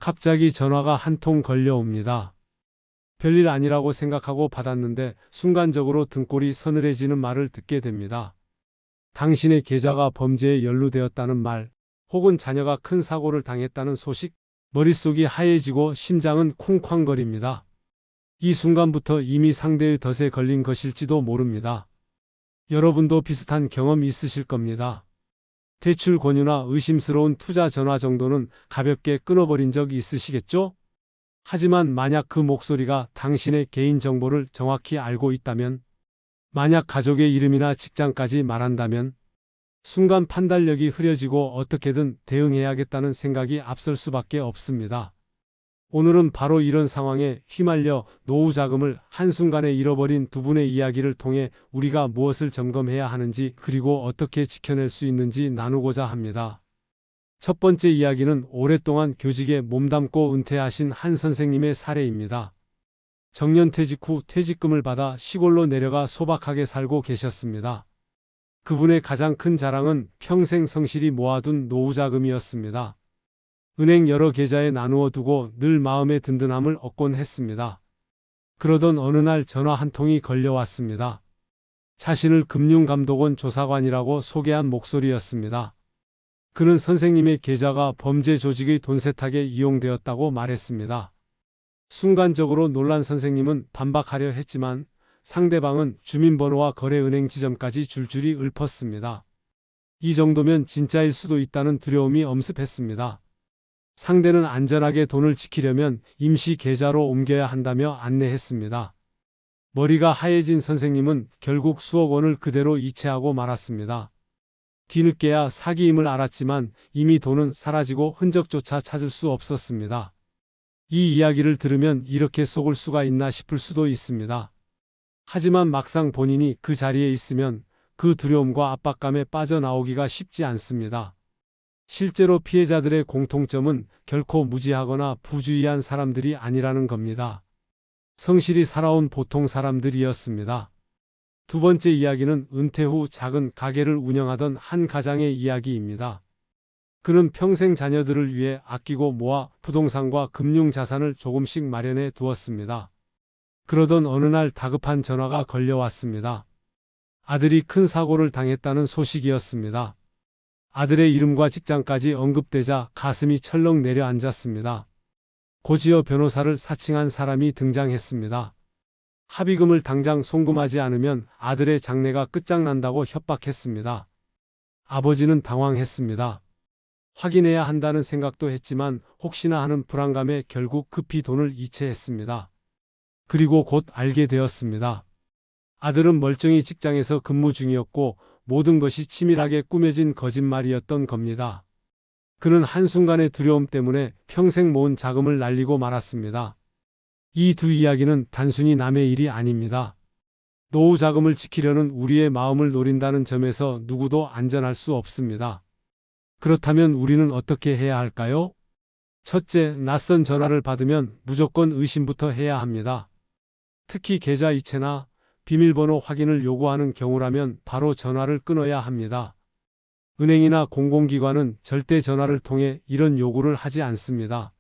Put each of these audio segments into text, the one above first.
갑자기 전화가 한 통 걸려옵니다. 별일 아니라고 생각하고 받았는데 순간적으로 등골이 서늘해지는 말을 듣게 됩니다. 당신의 계좌가 범죄에 연루되었다는 말, 혹은 자녀가 큰 사고를 당했다는 소식, 머릿속이 하얘지고 심장은 쿵쾅거립니다. 이 순간부터 이미 상대의 덫에 걸린 것일지도 모릅니다. 여러분도 비슷한 경험 있으실 겁니다. 대출 권유나 의심스러운 투자 전화 정도는 가볍게 끊어버린 적 있으시겠죠? 하지만 만약 그 목소리가 당신의 개인정보를 정확히 알고 있다면, 만약 가족의 이름이나 직장까지 말한다면, 순간 판단력이 흐려지고 어떻게든 대응해야겠다는 생각이 앞설 수밖에 없습니다. 오늘은 바로 이런 상황에 휘말려 노후 자금을 한순간에 잃어버린 두 분의 이야기를 통해 우리가 무엇을 점검해야 하는지, 그리고 어떻게 지켜낼 수 있는지 나누고자 합니다. 첫 번째 이야기는 오랫동안 교직에 몸담고 은퇴하신 한 선생님의 사례입니다. 정년퇴직 후 퇴직금을 받아 시골로 내려가 소박하게 살고 계셨습니다. 그분의 가장 큰 자랑은 평생 성실히 모아둔 노후자금이었습니다. 은행 여러 계좌에 나누어 두고 늘 마음의 든든함을 얻곤 했습니다. 그러던 어느 날 전화 한 통이 걸려왔습니다. 자신을 금융감독원 조사관이라고 소개한 목소리였습니다. 그는 선생님의 계좌가 범죄 조직의 돈 세탁에 이용되었다고 말했습니다. 순간적으로 놀란 선생님은 반박하려 했지만 상대방은 주민번호와 거래은행 지점까지 줄줄이 읊었습니다. 이 정도면 진짜일 수도 있다는 두려움이 엄습했습니다. 상대는 안전하게 돈을 지키려면 임시 계좌로 옮겨야 한다며 안내했습니다. 머리가 하얘진 선생님은 결국 수억 원을 그대로 이체하고 말았습니다. 뒤늦게야 사기임을 알았지만 이미 돈은 사라지고 흔적조차 찾을 수 없었습니다. 이 이야기를 들으면 이렇게 속을 수가 있나 싶을 수도 있습니다. 하지만 막상 본인이 그 자리에 있으면 그 두려움과 압박감에 빠져나오기가 쉽지 않습니다. 실제로 피해자들의 공통점은 결코 무지하거나 부주의한 사람들이 아니라는 겁니다. 성실히 살아온 보통 사람들이었습니다. 두 번째 이야기는 은퇴 후 작은 가게를 운영하던 한 가장의 이야기입니다. 그는 평생 자녀들을 위해 아끼고 모아 부동산과 금융자산을 조금씩 마련해 두었습니다. 그러던 어느 날 다급한 전화가 걸려왔습니다. 아들이 큰 사고를 당했다는 소식이었습니다. 아들의 이름과 직장까지 언급되자 가슴이 철렁 내려앉았습니다. 고지어 변호사를 사칭한 사람이 등장했습니다. 합의금을 당장 송금하지 않으면 아들의 장래가 끝장난다고 협박했습니다. 아버지는 당황했습니다. 확인해야 한다는 생각도 했지만 혹시나 하는 불안감에 결국 급히 돈을 이체했습니다. 그리고 곧 알게 되었습니다. 아들은 멀쩡히 직장에서 근무 중이었고 모든 것이 치밀하게 꾸며진 거짓말이었던 겁니다. 그는 한순간의 두려움 때문에 평생 모은 자금을 날리고 말았습니다. 이 두 이야기는 단순히 남의 일이 아닙니다. 노후 자금을 지키려는 우리의 마음을 노린다는 점에서 누구도 안전할 수 없습니다. 그렇다면 우리는 어떻게 해야 할까요? 첫째, 낯선 전화를 받으면 무조건 의심부터 해야 합니다. 특히 계좌 이체나 비밀번호 확인을 요구하는 경우라면 바로 전화를 끊어야 합니다. 은행이나 공공기관은 절대 전화를 통해 이런 요구를 하지 않습니다.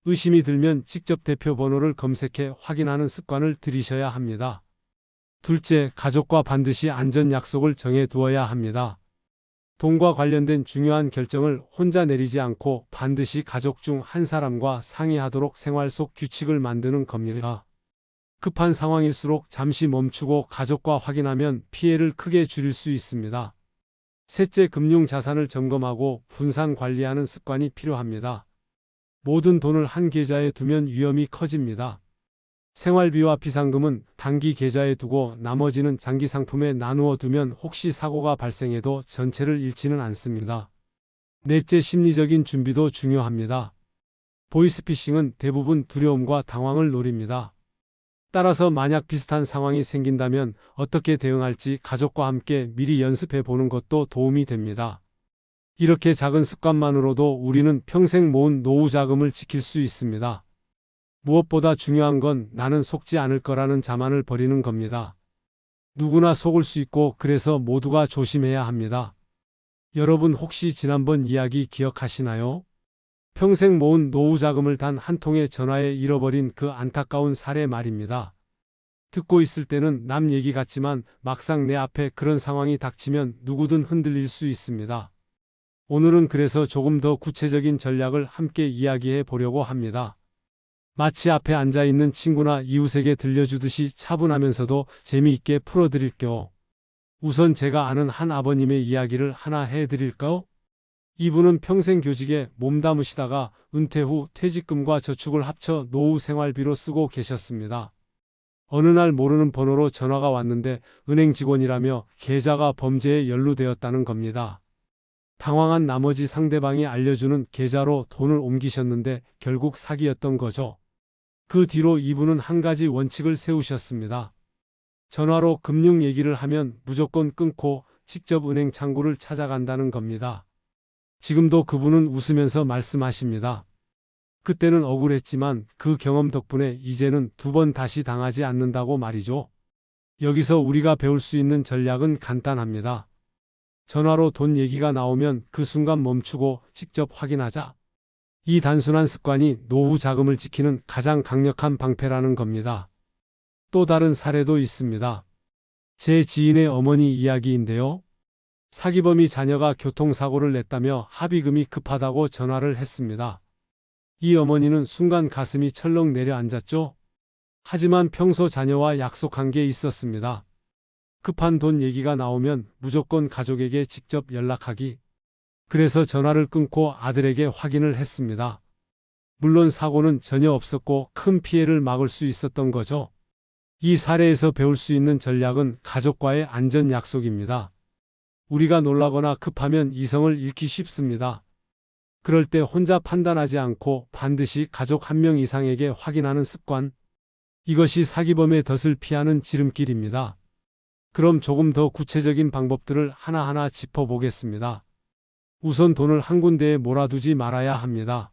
의심이 들면 직접 대표 번호를 검색해 확인하는 습관을 들이셔야 합니다. 둘째, 가족과 반드시 안전 약속을 정해 두어야 합니다. 돈과 관련된 중요한 결정을 혼자 내리지 않고 반드시 가족 중 한 사람과 상의하도록 생활 속 규칙을 만드는 겁니다. 급한 상황일수록 잠시 멈추고 가족과 확인하면 피해를 크게 줄일 수 있습니다. 셋째, 금융 자산을 점검하고 분산 관리하는 습관이 필요합니다. 모든 돈을 한 계좌에 두면 위험이 커집니다. 생활비와 비상금은 단기 계좌에 두고 나머지는 장기 상품에 나누어 두면 혹시 사고가 발생해도 전체를 잃지는 않습니다. 넷째, 심리적인 준비도 중요합니다. 보이스피싱은 대부분 두려움과 당황을 노립니다. 따라서 만약 비슷한 상황이 생긴다면 어떻게 대응할지 가족과 함께 미리 연습해 보는 것도 도움이 됩니다. 이렇게 작은 습관만으로도 우리는 평생 모은 노후 자금을 지킬 수 있습니다. 무엇보다 중요한 건 나는 속지 않을 거라는 자만을 버리는 겁니다. 누구나 속을 수 있고 그래서 모두가 조심해야 합니다. 여러분 혹시 지난번 이야기 기억하시나요? 평생 모은 노후 자금을 단 한 통의 전화에 잃어버린 그 안타까운 사례 말입니다. 듣고 있을 때는 남 얘기 같지만 막상 내 앞에 그런 상황이 닥치면 누구든 흔들릴 수 있습니다. 오늘은 그래서 조금 더 구체적인 전략을 함께 이야기해 보려고 합니다. 마치 앞에 앉아 있는 친구나 이웃에게 들려주듯이 차분하면서도 재미있게 풀어드릴게요. 우선 제가 아는 한 아버님의 이야기를 하나 해드릴까요? 이분은 평생 교직에 몸담으시다가 은퇴 후 퇴직금과 저축을 합쳐 노후 생활비로 쓰고 계셨습니다. 어느 날 모르는 번호로 전화가 왔는데 은행 직원이라며 계좌가 범죄에 연루되었다는 겁니다. 당황한 나머지 상대방이 알려주는 계좌로 돈을 옮기셨는데 결국 사기였던 거죠. 그 뒤로 이분은 한 가지 원칙을 세우셨습니다. 전화로 금융 얘기를 하면 무조건 끊고 직접 은행 창구를 찾아간다는 겁니다. 지금도 그분은 웃으면서 말씀하십니다. 그때는 억울했지만 그 경험 덕분에 이제는 두 번 다시 당하지 않는다고 말이죠. 여기서 우리가 배울 수 있는 전략은 간단합니다. 전화로 돈 얘기가 나오면 그 순간 멈추고 직접 확인하자. 이 단순한 습관이 노후 자금을 지키는 가장 강력한 방패라는 겁니다. 또 다른 사례도 있습니다. 제 지인의 어머니 이야기인데요. 사기범이 자녀가 교통사고를 냈다며 합의금이 급하다고 전화를 했습니다. 이 어머니는 순간 가슴이 철렁 내려앉았죠. 하지만 평소 자녀와 약속한 게 있었습니다. 급한 돈 얘기가 나오면 무조건 가족에게 직접 연락하기. 그래서 전화를 끊고 아들에게 확인을 했습니다. 물론 사고는 전혀 없었고 큰 피해를 막을 수 있었던 거죠. 이 사례에서 배울 수 있는 전략은 가족과의 안전 약속입니다. 우리가 놀라거나 급하면 이성을 잃기 쉽습니다. 그럴 때 혼자 판단하지 않고 반드시 가족 한 명 이상에게 확인하는 습관. 이것이 사기범의 덫을 피하는 지름길입니다. 그럼 조금 더 구체적인 방법들을 하나하나 짚어보겠습니다. 우선 돈을 한 군데에 몰아두지 말아야 합니다.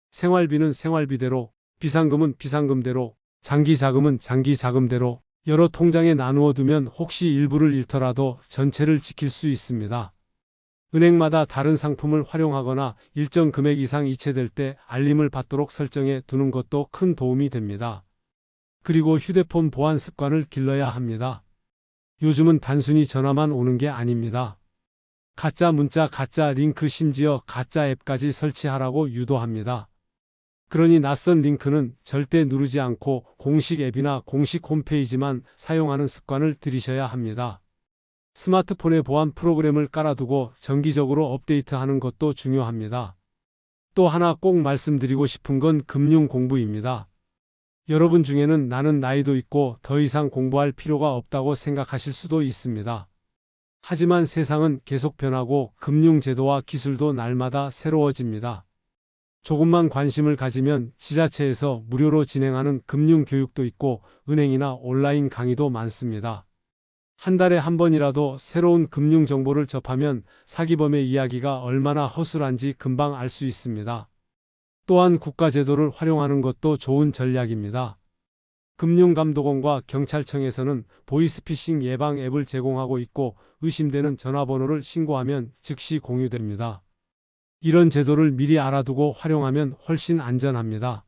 생활비는 생활비대로, 비상금은 비상금대로, 장기 자금은 장기 자금대로 여러 통장에 나누어 두면 혹시 일부를 잃더라도 전체를 지킬 수 있습니다. 은행마다 다른 상품을 활용하거나 일정 금액 이상 이체될 때 알림을 받도록 설정해 두는 것도 큰 도움이 됩니다. 그리고 휴대폰 보안 습관을 길러야 합니다. 요즘은 단순히 전화만 오는 게 아닙니다. 가짜 문자, 가짜 링크, 심지어 가짜 앱까지 설치하라고 유도합니다. 그러니 낯선 링크는 절대 누르지 않고 공식 앱이나 공식 홈페이지만 사용하는 습관을 들이셔야 합니다. 스마트폰에 보안 프로그램을 깔아두고 정기적으로 업데이트하는 것도 중요합니다. 또 하나 꼭 말씀드리고 싶은 건 금융 공부입니다. 여러분 중에는 나는 나이도 있고 더 이상 공부할 필요가 없다고 생각하실 수도 있습니다. 하지만 세상은 계속 변하고 금융 제도와 기술도 날마다 새로워집니다. 조금만 관심을 가지면 지자체에서 무료로 진행하는 금융 교육도 있고 은행이나 온라인 강의도 많습니다. 한 달에 한 번이라도 새로운 금융 정보를 접하면 사기범의 이야기가 얼마나 허술한지 금방 알 수 있습니다. 또한 국가제도를 활용하는 것도 좋은 전략입니다. 금융감독원과 경찰청에서는 보이스피싱 예방 앱을 제공하고 있고 의심되는 전화번호를 신고하면 즉시 공유됩니다. 이런 제도를 미리 알아두고 활용하면 훨씬 안전합니다.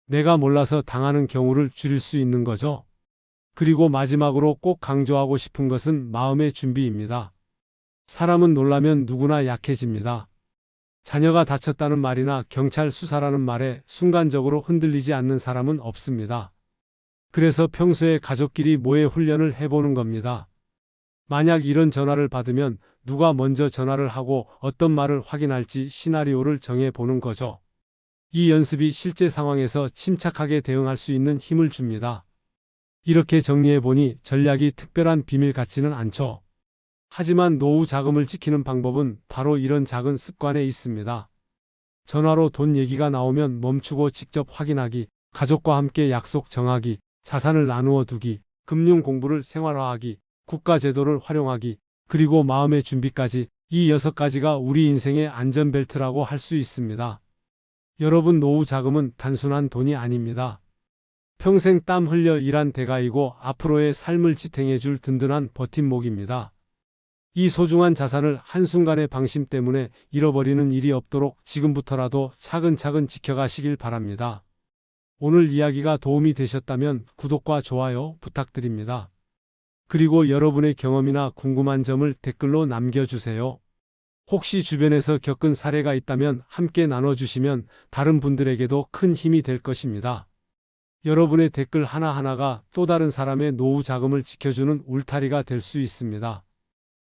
내가 몰라서 당하는 경우를 줄일 수 있는 거죠. 그리고 마지막으로 꼭 강조하고 싶은 것은 마음의 준비입니다. 사람은 놀라면 누구나 약해집니다. 자녀가 다쳤다는 말이나 경찰 수사라는 말에 순간적으로 흔들리지 않는 사람은 없습니다. 그래서 평소에 가족끼리 모의 훈련을 해보는 겁니다. 만약 이런 전화를 받으면 누가 먼저 전화를 하고 어떤 말을 확인할지 시나리오를 정해보는 거죠. 이 연습이 실제 상황에서 침착하게 대응할 수 있는 힘을 줍니다. 이렇게 정리해보니 전략이 특별한 비밀 같지는 않죠. 하지만 노후 자금을 지키는 방법은 바로 이런 작은 습관에 있습니다. 전화로 돈 얘기가 나오면 멈추고 직접 확인하기, 가족과 함께 약속 정하기, 자산을 나누어 두기, 금융 공부를 생활화하기, 국가제도를 활용하기, 그리고 마음의 준비까지 이 6가지가 우리 인생의 안전벨트라고 할 수 있습니다. 여러분 노후 자금은 단순한 돈이 아닙니다. 평생 땀 흘려 일한 대가이고 앞으로의 삶을 지탱해줄 든든한 버팀목입니다. 이 소중한 자산을 한순간의 방심 때문에 잃어버리는 일이 없도록 지금부터라도 차근차근 지켜가시길 바랍니다. 오늘 이야기가 도움이 되셨다면 구독과 좋아요 부탁드립니다. 그리고 여러분의 경험이나 궁금한 점을 댓글로 남겨주세요. 혹시 주변에서 겪은 사례가 있다면 함께 나눠주시면 다른 분들에게도 큰 힘이 될 것입니다. 여러분의 댓글 하나하나가 또 다른 사람의 노후 자금을 지켜주는 울타리가 될 수 있습니다.